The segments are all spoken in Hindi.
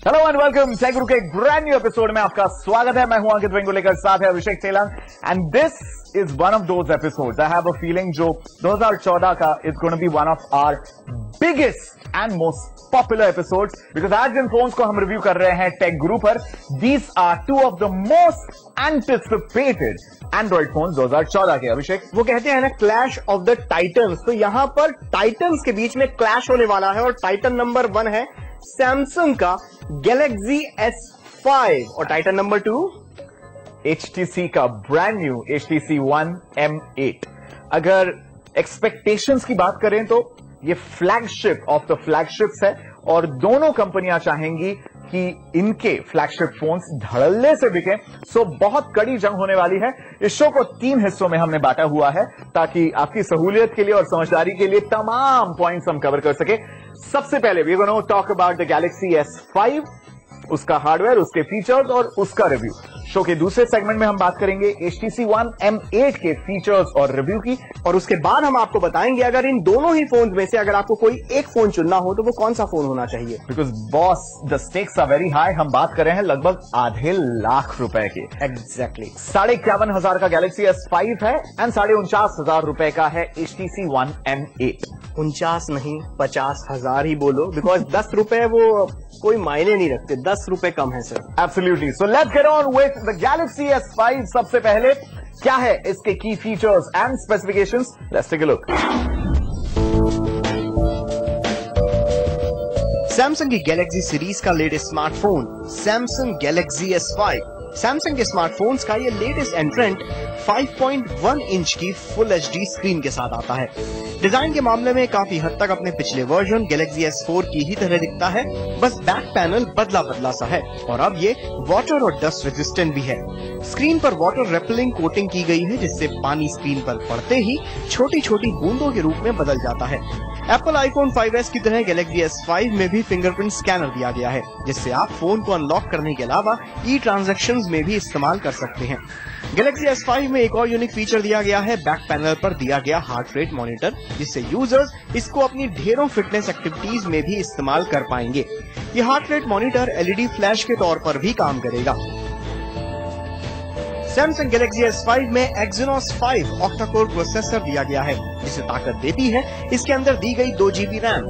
हेलो एंड वेलकम टेक गुरु के ब्रांड न्यू एपिसोड में आपका स्वागत है। मैं हूं अंकित वेंगुलेकर, साथ है Abhishek Telang and this is one of those episodes I have a feeling जो 2014 का is gonna be one of our biggest and most popular episodes because आज जिन फोन्स को हम रिव्यू कर रहे हैं टेक गुरु पर, these are two of the most anticipated android phone 2014 के। अभिषेक, वो कहते हैं ना क्लैश ऑफ द टाइटन्स, तो यहां पर टाइटन्स के बीच में क्लैश होने वाला है और टाइटन नंबर 1 है सैमसंग का गैलेक्सी S5 और टाइटन नंबर 2 HTC का brand new HTC One M8। अगर एक्सपेक्टेशंस की बात करें तो ये फ्लैगशिप ऑफ द फ्लैगशिप्स है और दोनों कंपनियां चाहेंगी कि इनके फ्लैगशिप फोन्स धड़ल्ले से बिके। सो बहुत कड़ी जंग होने वाली है। इस शो को 3 हिस्सों में हमने बांटा हुआ है ताकि आपकी सहूलियत के लिए और समझदारी के लिए तमाम पॉइंट्स हम कवर कर सके। सबसे पहले we gonna talk about the Galaxy S5, उसका हार्डवेयर, उसके फीचर्स और उसका रिव्यू। शो के दूसरे सेगमेंट में हम बात करेंगे HTC One M8 के फीचर्स और रिव्यू की, और उसके बाद हम आपको बताएंगे अगर इन दोनों ही फोन में से अगर आपको कोई एक फोन चुनना हो तो वो कौन सा फोन होना चाहिए। Because boss the stakes are very high. हम बात कर रहे हैं लगभग ₹2.5 लाख के। एग्जैक्टली 51,500 का गैलेक्सी S5 है एंड 49,500 का है HTC One M8। 49 नहीं 50,000 ही बोलो, बिकॉज 10 रुपए वो कोई मायने नहीं रखते, 10 रुपए कम है sir. Absolutely. So let's get on with the Galaxy S5। सबसे पहले क्या है इसके की features and specifications, let's take a look. Samsung की गैलेक्सी सीरीज का latest smartphone Samsung Galaxy S5। Samsung के स्मार्टफोन्स का ये लेटेस्ट एंट्रेंट 5.1 इंच की फुल HD स्क्रीन के साथ आता है। डिजाइन के मामले में काफी हद तक अपने पिछले वर्जन गैलेक्सी S4 की ही तरह दिखता है, बस बैक पैनल बदला सा है और अब ये वाटर और डस्ट रेजिस्टेंट भी है। स्क्रीन पर वाटर रेपेलिंग कोटिंग की गई है जिससे पानी स्क्रीन पर पड़ते ही छोटी छोटी बूंदों के रूप में बदल जाता है। एप्पल आईफोन 5S की तरह गैलेक्सी S5 में भी फिंगरप्रिंट स्कैनर दिया गया है जिससे आप फोन को अनलॉक करने के अलावा ट्रांजैक्शंस में भी इस्तेमाल कर सकते हैं। गैलेक्सी S5 में एक और यूनिक फीचर दिया गया है, बैक पैनल पर दिया गया हार्ट रेट मॉनिटर, जिससे यूजर्स इसको अपनी ढेरों फिटनेस एक्टिविटीज में भी इस्तेमाल कर पाएंगे। ये heart rate monitor LED flash के तौर पर भी काम करेगा। सैमसंग गैलेक्सी S5 में Exynos 5 ऑक्टा-कोर प्रोसेसर दिया गया है जिसे ताकत देती है इसके अंदर दी गई 2 GB रैम।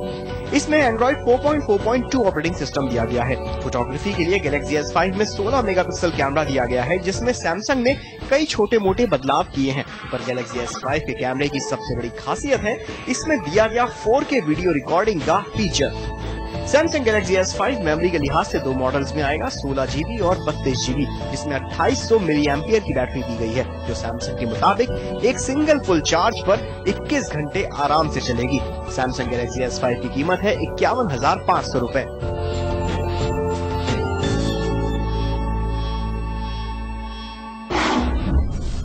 इसमें Android 4.4.2 ऑपरेटिंग सिस्टम दिया गया है। फोटोग्राफी के लिए गैलेक्सी S5 में 16 मेगापिक्सल कैमरा दिया गया है जिसमें सैमसंग ने कई छोटे मोटे बदलाव किए हैं, पर गैलेक्सी S5 के कैमरे की सबसे बड़ी खासियत है इसमें दिया गया 4K वीडियो रिकॉर्डिंग का feature. Samsung Galaxy S5 memory के लिहाज से 2 मॉडल्स में आएगा, 16 GB और 32 GB, जिसमें 2800 mAh की बैटरी दी गई है जो सैमसंग के मुताबिक एक सिंगल फुल चार्ज पर 21 घंटे आराम से चलेगी। सैमसंग गैलेक्सी S5 की कीमत है ₹51,500।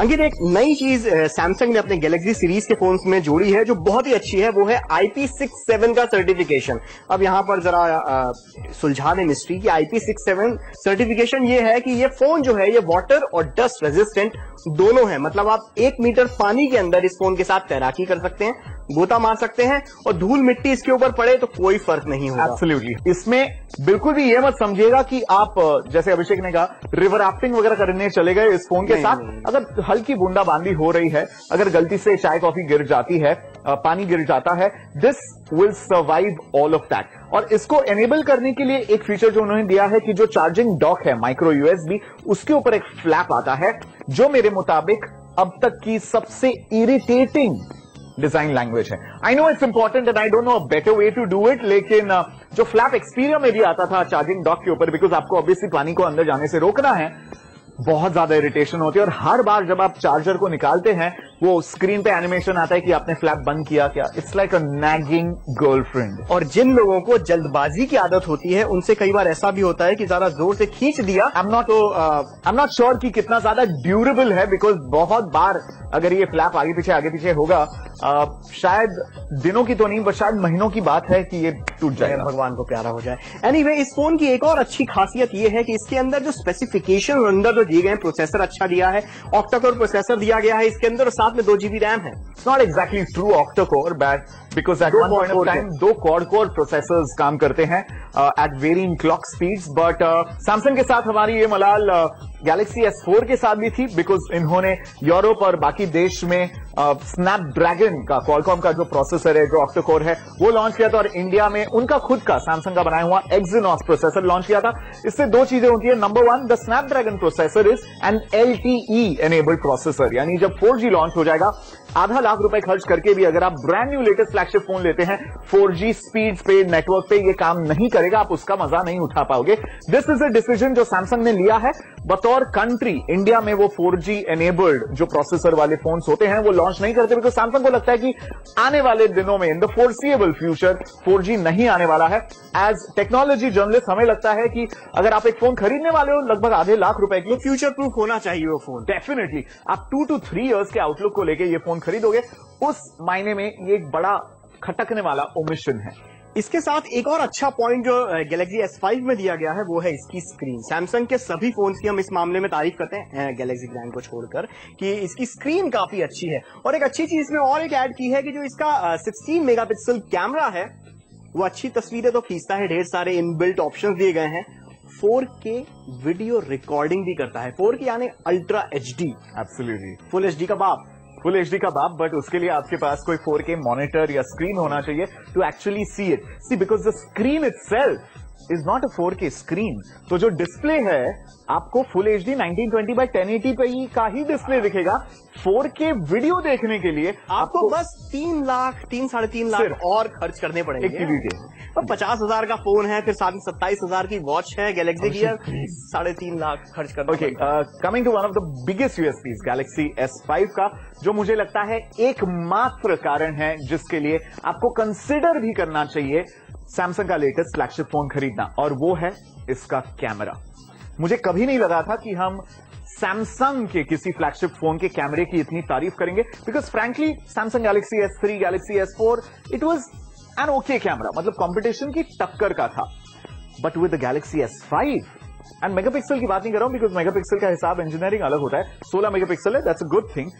अंकित, एक नई चीज सैमसंग ने अपने गैलेक्सी सीरीज के फोन्स में जोड़ी है जो बहुत ही अच्छी है, वो है IP67 का सर्टिफिकेशन। अब यहाँ पर जरा सुलझा दें मिस्ट्री की IP67 सर्टिफिकेशन ये है कि ये फोन जो है ये वाटर और डस्ट रेजिस्टेंट दोनों है। मतलब आप 1 मीटर पानी के अंदर इस फोन के साथ तैराकी कर सकते हैं, गोता मार सकते हैं और धूल मिट्टी इसके ऊपर पड़े तो कोई फर्क नहीं होगा। एब्सोल्युटली। इसमें बिल्कुल भी ये मत समझिएगा कि आप जैसे अभिषेक ने कहा रिवर राफ्टिंग वगैरह करने चले गए इस फोन के साथ। अगर हल्की बूंदाबांदी हो रही है, अगर गलती से चाय कॉफी गिर जाती है, पानी गिर जाता है, this will survive all of that. और इसको एनेबल करने के लिए एक फीचर जो उन्होंने दिया है कि जो चार्जिंग डॉक है माइक्रो USB, उसके ऊपर एक फ्लैप आता है जो मेरे मुताबिक अब तक की सबसे इरिटेटिंग डिजाइन लैंग्वेज है। I know it's important and I don't know a better way to do it, लेकिन जो फ्लैप एक्सपीरियंस में भी आता था चार्जिंग डॉक के ऊपर, बिकॉज आपको ऑब्वियसली पानी को अंदर जाने से रोकना है, बहुत ज्यादा इरिटेशन होती है। और हर बार जब आप चार्जर को निकालते हैं वो स्क्रीन पे एनिमेशन आता है कि आपने फ्लैप बंद किया क्या। It's like a nagging girlfriend. और जिन लोगों को जल्दबाजी की आदत होती है उनसे कई बार ऐसा भी होता है कि ज्यादा जोर से खींच दिया। आई एम नॉट श्योर कि कितना ज्यादा ड्यूरेबल है, बिकॉज बहुत बार अगर ये फ्लैप आगे पीछे होगा शायद दिनों की तो नहीं, बस शायद महीनों की बात है कि ये टूट जाएगा, भगवान को प्यारा हो जाए। एनीवे, इस फोन की एक और अच्छी खासियत ये है कि इसके अंदर जो स्पेसिफिकेशन अंदर जो दिए गए हैं, प्रोसेसर अच्छा दिया है, ऑक्टा-कोर प्रोसेसर दिया गया है इसके अंदर, और साथ में 2 GB रैम है। It's not exactly true octa core, but because at one point of time 2 quad core processors काम करते हैं at varying clock speeds. But Samsung के साथ हमारी ये मलाल गैलेक्सी S4 के साथ भी थी, बिकॉज इन्होंने यूरोप और बाकी देश में स्नैपड्रैगन का, क्वालकॉम का जो प्रोसेसर है, जो ऑक्टा-कोर है, वो लॉन्च किया था, और इंडिया में उनका खुद का सैमसंग का बनाया हुआ एक्सिनॉस प्रोसेसर लॉन्च किया था। इससे 2 चीजें होती है। Number 1, the Snapdragon processor is an LTE enabled processor, यानी जब 4G लॉन्च हो जाएगा, आधा लाख रुपए खर्च करके भी अगर आप brand new latest flagship phone लेते हैं, 4G स्पीड पे, नेटवर्क पे ये काम नहीं करेगा, आप उसका मजा नहीं उठा पाओगे। दिस इज अ डिसीजन जो सैमसंग ने लिया है। बतौर कंट्री इंडिया में वो 4G एनेबल्ड जो प्रोसेसर वाले फोन्स होते हैं वो लॉन्च नहीं करते, बिकॉज सैमसंग को लगता है कि आने वाले दिनों में, in the foreseeable future, 4G नहीं आने वाला है। एज टेक्नोलॉजी जर्नलिस्ट हमें लगता है कि अगर आप एक फोन खरीदने वाले हो लगभग आधे लाख रुपए की, फ्यूचर प्रूफ होना चाहिए वो फोन। डेफिनेटली आप 2 to 3 इयर्स के आउटलुक को लेके ये फोन खरीदोगे, उस मायने में ये एक बड़ा खटकने वाला ओमिशन है। इसके साथ एक और अच्छा पॉइंट जो गैलेक्सी S5 में दिया गया है वो है इसकी स्क्रीन। सैमसंग के सभी फोन्स की हम इस मामले में तारीफ करते हैं, गैलेक्सी ब्रांड को छोड़कर, कि इसकी स्क्रीन काफी अच्छी है। और एक अच्छी चीज इसमें और एक ऐड की है कि जो इसका 16 मेगापिक्सल कैमरा है वो अच्छी तस्वीरें तो खींचता है, ढेर सारे इनबिल्ट ऑप्शंस दिए गए हैं, 4K वीडियो रिकॉर्डिंग भी करता है। 4K यानी ultra HD, absolutely full HD का बाप, फुल HD का बाप। बट उसके लिए आपके पास कोई 4K मॉनिटर या स्क्रीन होना चाहिए to actually see it. See, because the screen itself is not a 4K screen. तो जो डिस्प्ले है आपको फुल HD 1920x1080 पे ही का ही डिस्प्ले दिखेगा। 4K वीडियो देखने के लिए आपको बस 3 लाख 3-3.5 लाख और खर्च करने पड़ेंगे। एक टीवी के तो 50,000 का फोन है, फिर साथ में 27,000 की वॉच है गैलेक्सी की, 3.5 लाख खर्च करना। Okay, coming to one of the biggest USPs Galaxy S5 का, जो मुझे लगता है एकमात्र कारण है जिसके लिए आपको कंसिडर भी करना चाहिए सैमसंग का लेटेस्ट फ्लैगशिप फोन खरीदना, और वो है इसका कैमरा। मुझे कभी नहीं लगा था कि हम सैमसंग के किसी फ्लैगशिप फोन के कैमरे की इतनी तारीफ करेंगे, because frankly Samsung Galaxy S3, Galaxy S4, it was an okay camera, मतलब कंपटीशन की टक्कर का था। But with the Galaxy S5, and megapixel की बात नहीं कर रहा हूं, बिकॉज मेगापिक्सल का हिसाब इंजीनियरिंग अलग होता है, 16 मेगापिक्सल है, दैट्स अ गुड थिंग।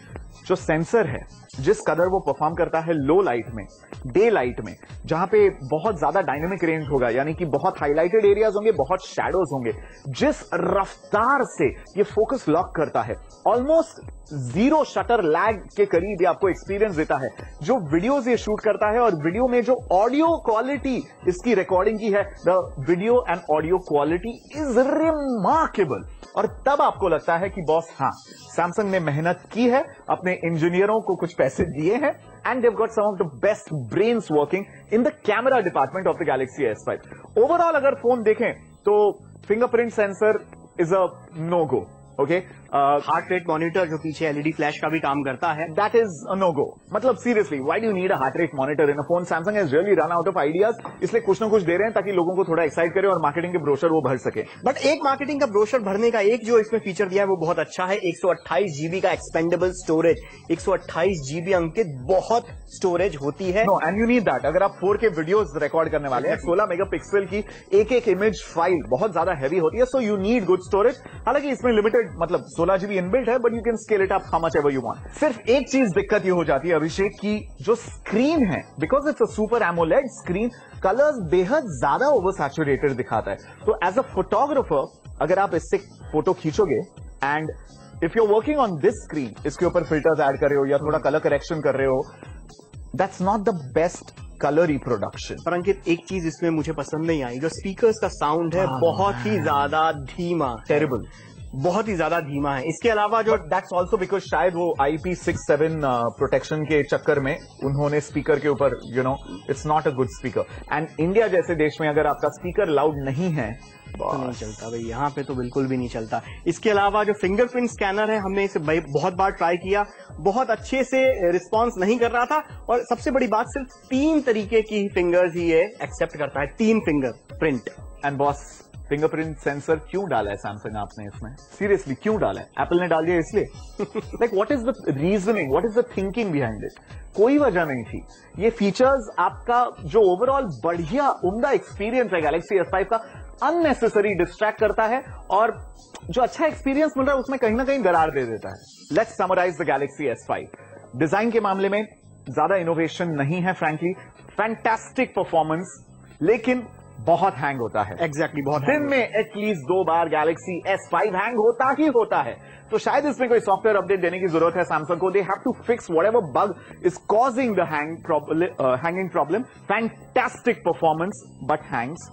जो सेंसर है, जिस कदर वो परफॉर्म करता है लो लाइट में, डे लाइट में, जहां पे बहुत ज्यादा डायनेमिक रेंज होगा, यानी कि बहुत हाईलाइटेड एरियाज होंगे, बहुत शैडोज होंगे, जिस रफ्तार से ये फोकस लॉक करता है, ऑलमोस्ट 0 शटर लैग के करीब ये आपको एक्सपीरियंस देता है। जो वीडियोस ये शूट करता है, और वीडियो में जो ऑडियो क्वालिटी इसकी रिकॉर्डिंग की है, the video and audio quality is remarkable. और तब आपको लगता है कि बॉस, हाँ, सैमसंग ने मेहनत की है, अपने इंजीनियरों को कुछ पैसे दिए हैं, and they've got some of the best brains working in the camera department of the Galaxy S5। Overall अगर फोन देखें तो fingerprint sensor is a no go. Okay, heart rate monitor जो पीछे LED फ्लैश का भी काम करता है, that is a no go. मतलब seriously, why do you need a heart rate monitor in a phone? Samsung has really run out of ideas, इसलिए कुछ ना कुछ दे रहे हैं ताकि लोगों को थोड़ा एक्साइट करे और मार्केटिंग के ब्रोशर वो भर सके। बट एक मार्केटिंग का ब्रोशर भरने का एक जो इसमें फीचर दिया है वो बहुत अच्छा है, 128 GB का एक्सपेंडेबल स्टोरेज। 128 GB अंकित बहुत स्टोरेज होती है। No, and you need that. अगर आप 4K वीडियोस रिकॉर्ड करने वाले हैं, 16 मेगापिक्सल की एक इमेज फाइल बहुत ज्यादा हैवी होती है, so you need good storage. हालांकि इसमें लिमिटेड, मतलब 16 GB इनबिल्ट है, but you can scale it up how much ever you want. सिर्फ एक चीज दिक्कत ये हो जाती है अभिषेक की, जो स्क्रीन है, because it's a super AMOLED screen, colours बेहद ज्यादा ओवर सैचुरेटेड दिखाता है। तो एज अ फोटोग्राफर अगर आप इससे फोटो खींचोगे, and if you are working on this screen, इसके ऊपर फिल्टर्स ऐड कर रहे हो या थोड़ा कलर करेक्शन कर रहे हो, that's not the best colour reproduction. पर अंकित, एक चीज इसमें मुझे पसंद नहीं आई, जो स्पीकर्स का साउंड है बहुत ही ज्यादा धीमा, टेरिबल, बहुत ही ज्यादा धीमा है। इसके अलावा जो दैट्स ऑल्सो बिकॉज शायद वो IP67 प्रोटेक्शन के चक्कर में उन्होंने स्पीकर के ऊपर, you know, it's not a good speaker. And India जैसे देश में अगर आपका स्पीकर लाउड नहीं है तो नहीं चलता भाई, यहाँ पे तो बिल्कुल भी नहीं चलता। इसके अलावा जो फिंगरप्रिंट स्कैनर है, हमने इसे बहुत बार ट्राई किया, बहुत अच्छे से रिस्पॉन्स नहीं कर रहा था, और सबसे बड़ी बात, सिर्फ 3 तरीके की फिंगर्स ही ये एक्सेप्ट करता है, 3 finger print. And boss, fingerprint sensor क्यों डाला है सैमसंग आपने इसमें? सीरियसली क्यों डाला है? एप्पल ने डाल दिया इसलिए? Like what is the reasoning, what is the thinking behind it? कोई वजह नहीं थी। ये फीचर्स आपका जो ओवरऑल बढ़िया उम्दा एक्सपीरियंस है गैलेक्सी S5 का अननेसेसरी डिस्ट्रैक्ट करता है और जो अच्छा एक्सपीरियंस मिल रहा है उसमें कहीं ना कहीं दरार दे देता है। Let's summarise the Galaxy S5। Design के मामले में ज्यादा इनोवेशन नहीं है फ्रैंकली, फैंटास्टिक परफॉर्मेंस, लेकिन बहुत हैंग होता है। एग्जैक्टली बहुत दिन में एटलीस्ट 2 बार गैलेक्सी S5 हैंग होता ही होता है। तो शायद इसमें कोई सॉफ्टवेयर अपडेट देने की जरूरत है सैमसंग को। They have to fix whatever bug is causing the hanging problem. Fantastic performance but hangs,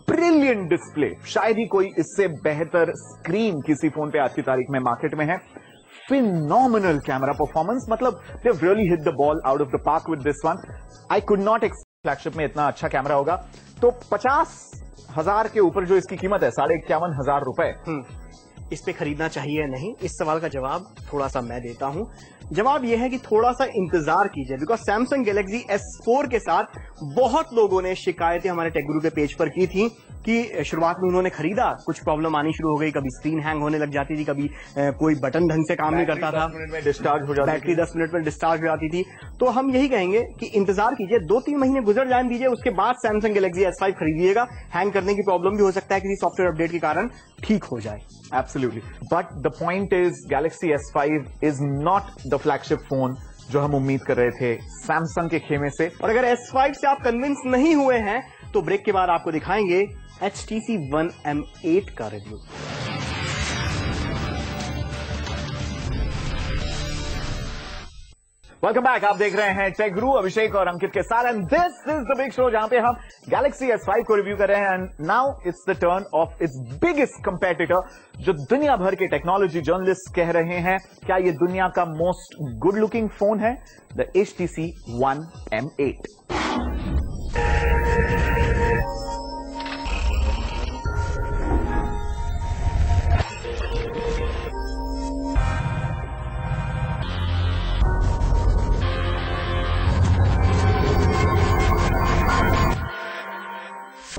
brilliant display, शायद ही कोई इससे बेहतर स्क्रीन किसी फोन पे आज की तारीख में मार्केट में है। फिनोमिनल कैमरा परफॉर्मेंस, मतलब they have really hit the ball out of the park with this one. I could not expect flagship में इतना अच्छा कैमरा होगा। तो 50,000 के ऊपर जो इसकी कीमत है, 51,500 रुपए, इस पे खरीदना चाहिए या नहीं, इस सवाल का जवाब थोड़ा सा मैं देता हूं। जवाब यह है कि थोड़ा सा इंतजार कीजिए, बिकॉज सैमसंग गैलेक्सी S4 के साथ बहुत लोगों ने शिकायतें हमारे टेक गुरु के पेज पर की थी कि शुरुआत में उन्होंने खरीदा, कुछ प्रॉब्लम आनी शुरू हो गई, कभी स्क्रीन हैंग होने लग जाती थी, कभी कोई बटन ढंग से काम नहीं करता था, 10 मिनट में डिस्चार्ज हो जाती, बैटरी 10 मिनट में डिस्चार्ज हो जाती थी। तो हम यही कहेंगे कि इंतजार कीजिए, 2-3 महीने गुजर जाने दीजिए, उसके बाद सैमसंग गैलेक्सी S5 खरीदिएगा। हैंग करने की प्रॉब्लम भी हो सकता है किसी सॉफ्टवेयर अपडेट के कारण ठीक हो जाए। Absolutely. But the point is, Galaxy S5 is not the flagship phone जो हम उम्मीद कर रहे थे सैमसंग के खेमे से। और अगर S5 से आप कन्विंस नहीं हुए हैं तो ब्रेक के बाद आपको दिखाएंगे HTC One M8 का रिव्यू। वेलकम बैक, आप देख रहे हैं टेक गुरु अभिषेक और अंकित के साथ, and this is the big show जहां पे हम गैलेक्सी S5 को रिव्यू कर रहे हैं। And now it's the turn of its biggest competitor, जो दुनिया भर के टेक्नोलॉजी जर्नलिस्ट कह रहे हैं क्या ये दुनिया का मोस्ट गुड लुकिंग फोन है, the HTC One M8।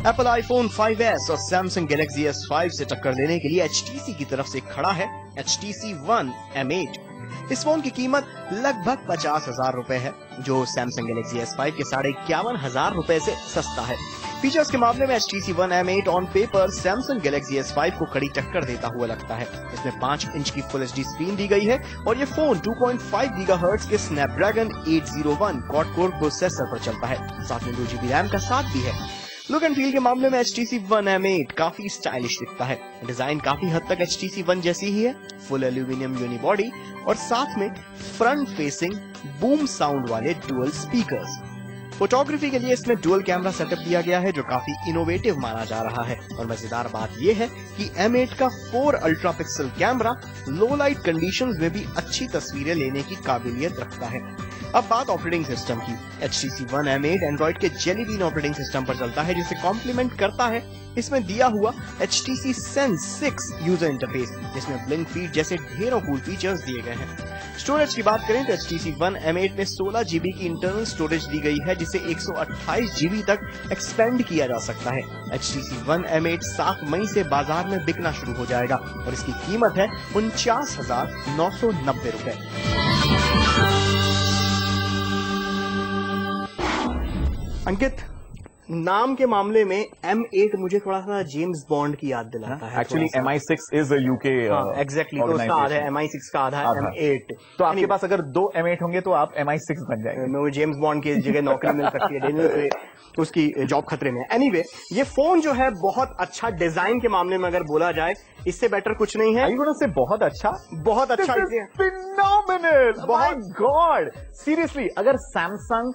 Apple iPhone 5S और सैमसंग गैलेक्सी S5 से टक्कर देने के लिए HTC की तरफ से खड़ा है HTC One M8। इस फोन की कीमत लगभग 50,000 रुपए है, जो सैमसंग गैलेक्सी S5 के 51,500 रुपए से सस्ता है। फीचर्स के मामले में HTC One M8 on paper Samsung Galaxy S5 को कड़ी टक्कर देता हुआ लगता है। इसमें 5 इंच की फुल HD स्क्रीन दी गई है और ये फोन 2.5 GHz के स्नैपड्रैगन 801 क्वाड कोर प्रोसेसर पर चलता है। साथ में 2 GB रैम का साथ भी है। लुक एंड फील के मामले में HTC One M8 काफी स्टाइलिश दिखता है। डिजाइन काफी हद तक HTC One जैसी ही है, फुल एल्यूमिनियम यूनिबॉडी और साथ में फ्रंट फेसिंग बूम साउंड वाले डुअल स्पीकर्स। फोटोग्राफी के लिए इसमें डुअल कैमरा सेटअप दिया गया है, जो काफी इनोवेटिव माना जा रहा है। और मजेदार बात यह है कि M8 का 4 अल्ट्रा पिक्सल कैमरा लो लाइट कंडीशंस में भी अच्छी तस्वीरें लेने की काबिलियत रखता है। अब बात ऑपरेटिंग सिस्टम की। HTC One M8 एंड्रॉइड के जेली बीन ऑपरेटिंग सिस्टम पर चलता है, जिसे कॉम्प्लीमेंट करता है इसमें दिया हुआ HTC Sense 6 यूजर इंटरफेस, जिसमें ब्लिंक फीड जैसे ढेरों कूल फीचर्स दिए गए हैं। स्टोरेज की बात करें तो HTC One M8 में 16 GB की इंटरनल स्टोरेज दी गई है, जिसे 128 GB तक एक्सपेंड किया जा सकता है। HTC One M8 7 मई से बाजार में बिकना शुरू हो जाएगा और इसकी कीमत है 49,990 रुपए। अंकित, नाम के मामले में M8 मुझे थोड़ा सा जेम्स बॉन्ड की याद दिलाता है। Actually MI6 is UK exactly, तो उसका आधा है MI6 का आधा है M8। तो आपके पास अगर 2 M8 होंगे तो आप MI6 बन जाएंगे। मुझे जेम्स बॉन्ड की जगह नौकरी मिल सकती है, डेनियल तो उसकी जॉब खतरे में। एनीवे, ये फोन जो है बहुत अच्छा, डिजाइन के मामले में अगर बोला जाए इससे बेटर कुछ नहीं है। से बहुत अच्छा, बहुत अच्छा, फिनोमिनल, माय गॉड, सीरियसली। अगर सैमसंग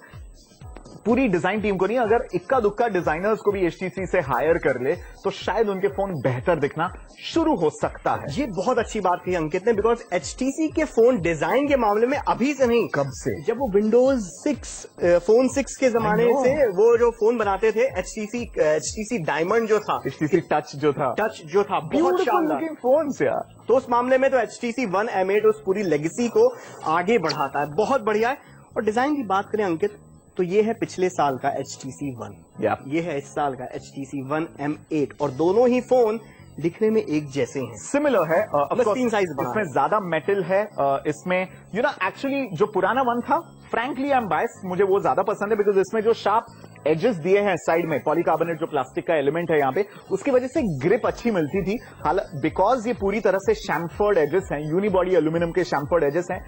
पूरी डिजाइन टीम को नहीं, अगर इक्का दुक्का डिजाइनर्स को भी HTC से हायर कर ले तो शायद उनके फोन बेहतर दिखना शुरू हो सकता है। ये बहुत अच्छी बात कही अंकित ने, बिकॉज HTC के फोन डिजाइन के मामले में अभी से नहीं, कब से, जब वो विंडोज 6 फोन 6 के जमाने से वो जो फोन बनाते थे, HTC डायमंड जो था, HTC टच जो था बहुत शानदार फोन से यार। तो उस मामले में तो HTC One M8 उस पूरी लेगेसी को आगे बढ़ाता है, बहुत बढ़िया है। और डिजाइन की बात करें अंकित, तो ये है पिछले साल का HTC One, Yeah. ये है इस साल का HTC One M8 और दोनों ही फोन दिखने में एक जैसे हैं, सिमिलर है। बस 3 साइज बड़ा इसमें है। ज्यादा मेटल है। इसमें एक्चुअली जो पुराना वन था, फ्रैंकली आई एम बायस, मुझे वो ज्यादा पसंद है बिकॉज इसमें जो शार्प एजेस दिए हैं साइड में, पॉलीकार्बोनेट जो प्लास्टिक का एलिमेंट है यहाँ पे, उसकी वजह से ग्रिप अच्छी मिलती थी। हालांकि बिकॉज ये पूरी तरह से शैम्फर्ड एजेस हैं, यूनिबॉडी एल्यूमिनियम के शैम्फर्ड एजेस हैं,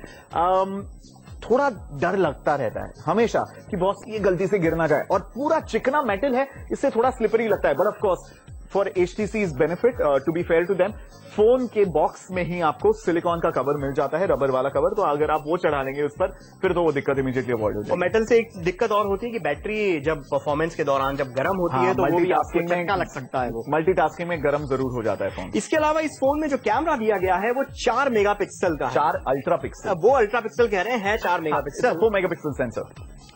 थोड़ा डर लगता रहता है हमेशा कि बॉस ये गलती से गिर ना जाए, और पूरा चिकना मेटल है, इससे थोड़ा स्लिपरी लगता है। But of course for HTC's benefit, to be fair to them, phone के बॉक्स में ही आपको सिलिकॉन का कवर मिल जाता है, रबर वाला कवर। तो अगर आप वो चढ़ा लेंगे उस पर, फिर तो वो दिक्कत इमीडिएटली अवॉइड हो जाएगी। और मेटल से एक दिक्कत और होती है कि बैटरी जब परफॉर्मेंस के दौरान जब गर्म होती है तो वो भी आपको झटका लग सकता है। वो मल्टीटास्किंग में गर्म जरूर हो जाता है फोन। इसके अलावा इस फोन में जो कैमरा दिया गया है वो 4 मेगापिक्सल का है। 4 अल्ट्रा पिक्सल, वो अल्ट्रा पिक्सल कह रहे हैं 4 मेगापिक्सल, 4 मेगापिक्सल सेंसर,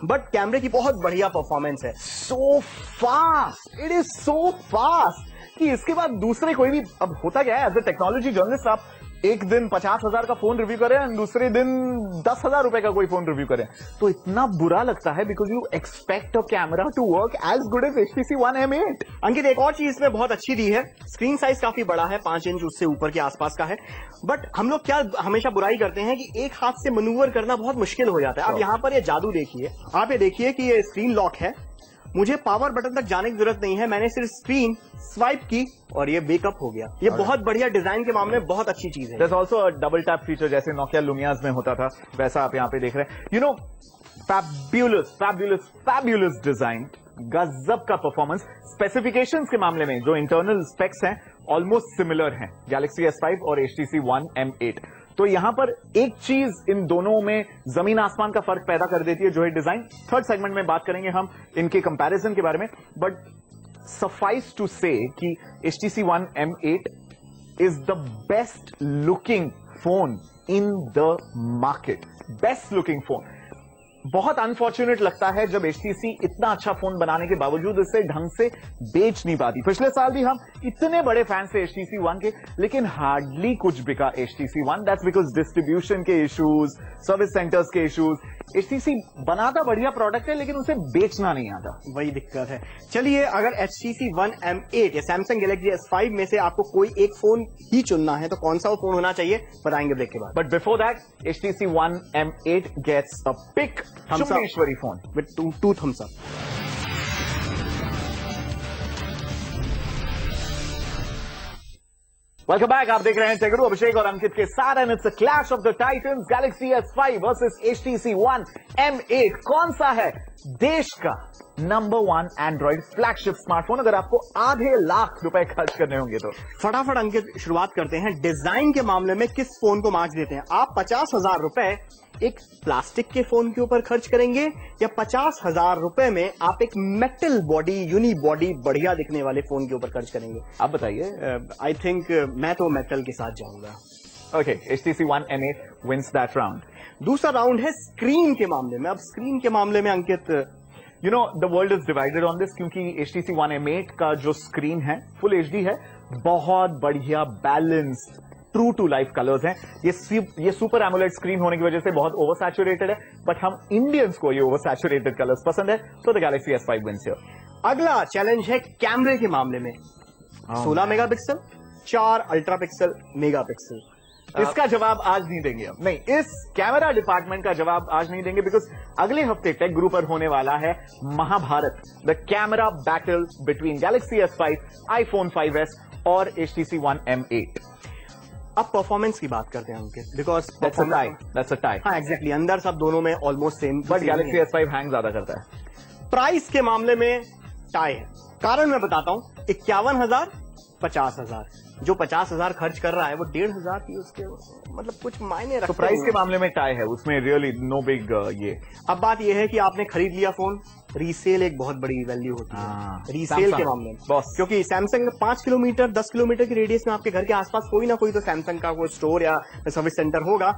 बट कैमरे की बहुत बढ़िया परफॉर्मेंस है। So fast, it is so fast कि इसके बाद दूसरे कोई भी, अब होता क्या है एज ए टेक्नोलॉजी जर्नलिस्ट, आप एक दिन 50,000 का फोन रिव्यू करें और दूसरे दिन 10,000 रुपए का कोई फोन रिव्यू करें, तो इतना बुरा लगता है because you expect a camera to work as good as HTC One M8। Ankit, एक और चीज इसमें बहुत अच्छी दी है, स्क्रीन साइज काफी बड़ा है, 5 इंच उससे ऊपर के आसपास का है। बट हम लोग क्या हमेशा बुराई करते हैं कि एक हाथ से मनूवर करना बहुत मुश्किल हो जाता है। अब यहाँ पर ये जादू देखिए, आप ये देखिए कि ये स्क्रीन लॉक है, मुझे पावर बटन तक जाने की जरूरत नहीं है, मैंने सिर्फ स्क्रीन स्वाइप की और ये बेकअप हो गया। ये बहुत बढ़िया डिजाइन के मामले में बहुत अच्छी चीज है। There's also a double tap feature जैसे Nokia Lumias में होता था, वैसा आप यहाँ पे देख रहे हैं। You know, fabulous डिजाइन, गजब का परफॉर्मेंस। स्पेसिफिकेशंस के मामले में जो इंटरनल स्पेक्स हैं ऑलमोस्ट सिमिलर हैं Galaxy S5 और HTC One M8। तो यहां पर एक चीज इन दोनों में जमीन आसमान का फर्क पैदा कर देती है, जो है डिजाइन। थर्ड सेगमेंट में बात करेंगे हम इनके कंपैरिजन के बारे में, बट सफाइस टू से कि HTC One M8 is the best looking phone in the market, best looking phone. बहुत अनफॉर्चुनेट लगता है जब HTC इतना अच्छा फोन बनाने के बावजूद इसे ढंग से बेच नहीं पाती। पिछले साल भी हम इतने बड़े फैन थे HTC One के, लेकिन हार्डली कुछ बिका HTC One। That's because distribution के इश्यूज, सर्विस सेंटर्स के इश्यूज। HTC बनाता बढ़िया प्रोडक्ट है लेकिन उसे बेचना नहीं आता, वही दिक्कत है। चलिए, अगर HTC One M8 या Samsung Galaxy S5 में से आपको कोई एक फोन ही चुनना है तो कौन सा वो फोन होना चाहिए, बताएंगे ब्रेक के बाद। But before that HTC One M8 gets a pick Shubheshwari phone with 2 thumbs up। Welcome back, आप देख रहे हैं टेगरू अभिषेक और अंकित के साथ, and it's a clash of the titans, Galaxy S5 versus HTC One M8। कौन सा है देश का नंबर 1 एंड्रॉइड फ्लैगशिप स्मार्टफोन अगर आपको आधे लाख रुपए खर्च करने होंगे तो? फटाफट अंकित शुरुआत करते हैं। डिजाइन के मामले में किस फोन को मार्क्स देते हैं आप? 50,000 रुपए एक प्लास्टिक के फोन के ऊपर खर्च करेंगे या 50,000 रुपए में आप एक मेटल बॉडी, यूनी बॉडी, बढ़िया दिखने वाले फोन के ऊपर खर्च करेंगे? आप बताइए। आई थिंक मैं तो मेटल के साथ जाऊंगा। Okay, HTC One M8 wins that round. दूसरा राउंड है स्क्रीन के मामले में। अब स्क्रीन के मामले में Ankit, you know the world is divided on this, क्योंकि HTC One M8 का जो स्क्रीन है फुल HD है, बहुत बढ़िया balanced true to life colours हैं। ये सुपर एमोलेड स्क्रीन होने की वजह से बहुत ओवर सैचुरेटेड है, बट हम इंडियंस को ये ओवर सैचुरेटेड कलर्स पसंद है, तो the Galaxy S5 wins here. अगला चैलेंज है कैमरे के मामले में। 16 मेगापिक्सल, 4 अल्ट्रा पिक्सल मेगापिक्सल। इसका जवाब आज नहीं देंगे हम, नहीं, इस कैमरा डिपार्टमेंट का जवाब आज नहीं देंगे, बिकॉज अगले हफ्ते टेक ग्रुप पर होने वाला है Mahabharat, the camera battle between Galaxy S5, iPhone 5s और HTC One M8। अब परफॉर्मेंस की बात करते हैं अंकित, बिकॉज दैट्स अ टाई। हाँ एग्जैक्टली, अंदर सब दोनों में almost same, but Galaxy S5 hang ज्यादा करता है। प्राइस के मामले में टाई है, कारण मैं बताता हूं। 51,000, 50,000। जो 50,000 खर्च कर रहा है वो 1,500 की उसके मतलब कुछ मायने रखते हैं। तो प्राइस के मामले में टाई है, उसमें रियली नो बिग ये। अब बात ये है कि आपने खरीद लिया फोन, रीसेल एक बहुत बड़ी वैल्यू होती है रीसेल के मामले में, क्योंकि सैमसंग 5 किलोमीटर 10 किलोमीटर की रेडियस में आपके घर के आसपास कोई ना कोई तो सैमसंग का कोई स्टोर या सर्विस सेंटर होगा।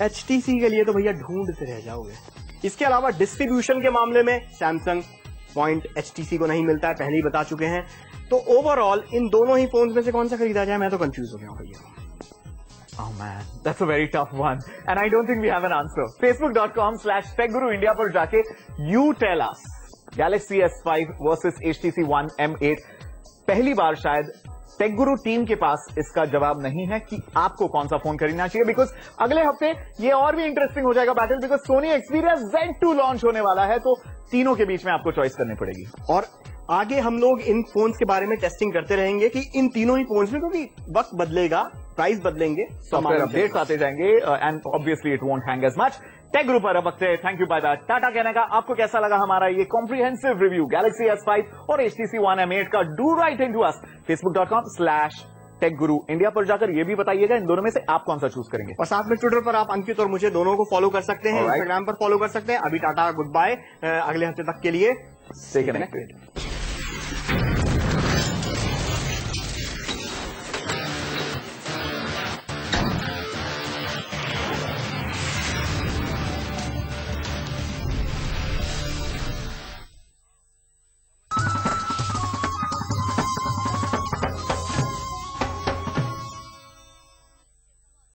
HTC के लिए तो भैया ढूंढते रह जाओगे। इसके अलावा डिस्ट्रीब्यूशन के मामले में सैमसंग पॉइंट HTC को नहीं मिलता है, पहले ही बता चुके हैं। तो ओवरऑल इन दोनों ही फोन में से कौन सा खरीदा जाए, मैं तो कंफ्यूज हो गया हूं भैया। Oh man, that's a very tough one. And I don't think we have an answer. Facebook.com/TechGuru India पर जाके you tell us. Galaxy S5 versus HTC One M8. पहली बार शायद टेकगुरु टीम के पास इसका जवाब नहीं है कि आपको कौन सा फोन खरीदना चाहिए, बिकॉज अगले हफ्ते ये और भी इंटरेस्टिंग हो जाएगा battle, because Sony Xperia Z2 launch होने वाला है, तो तीनों के बीच में आपको चॉइस करनी पड़ेगी। और आगे हम लोग इन फोन्स के बारे में टेस्टिंग करते रहेंगे कि इन तीनों ही फोन्स में, क्योंकि वक्त बदलेगा, प्राइस बदलेंगे, सॉफ्टवेयर अपडेट्स आते जाएंगे and obviously it won't hang as much. Tech group पर अब वक्त है thank you bye bye tata कहने का। आपको कैसा लगा हमारा ये कॉम्प्रिहेंसिव रिव्यू गैलेक्सी S5 और HTC One M8 का? Do write in to us Facebook.com/TechGuru India पर जाकर ये भी बताइएगा इन दोनों में से आप कौन सा चूज करेंगे। और साथ में ट्विटर पर आप अंकित और मुझे दोनों को फॉलो कर सकते हैं, इंस्टाग्राम पर फॉलो कर सकते हैं। अभी टाटा, गुड बाय, अगले हफ्ते तक के लिए स्टे कनेक्टेड।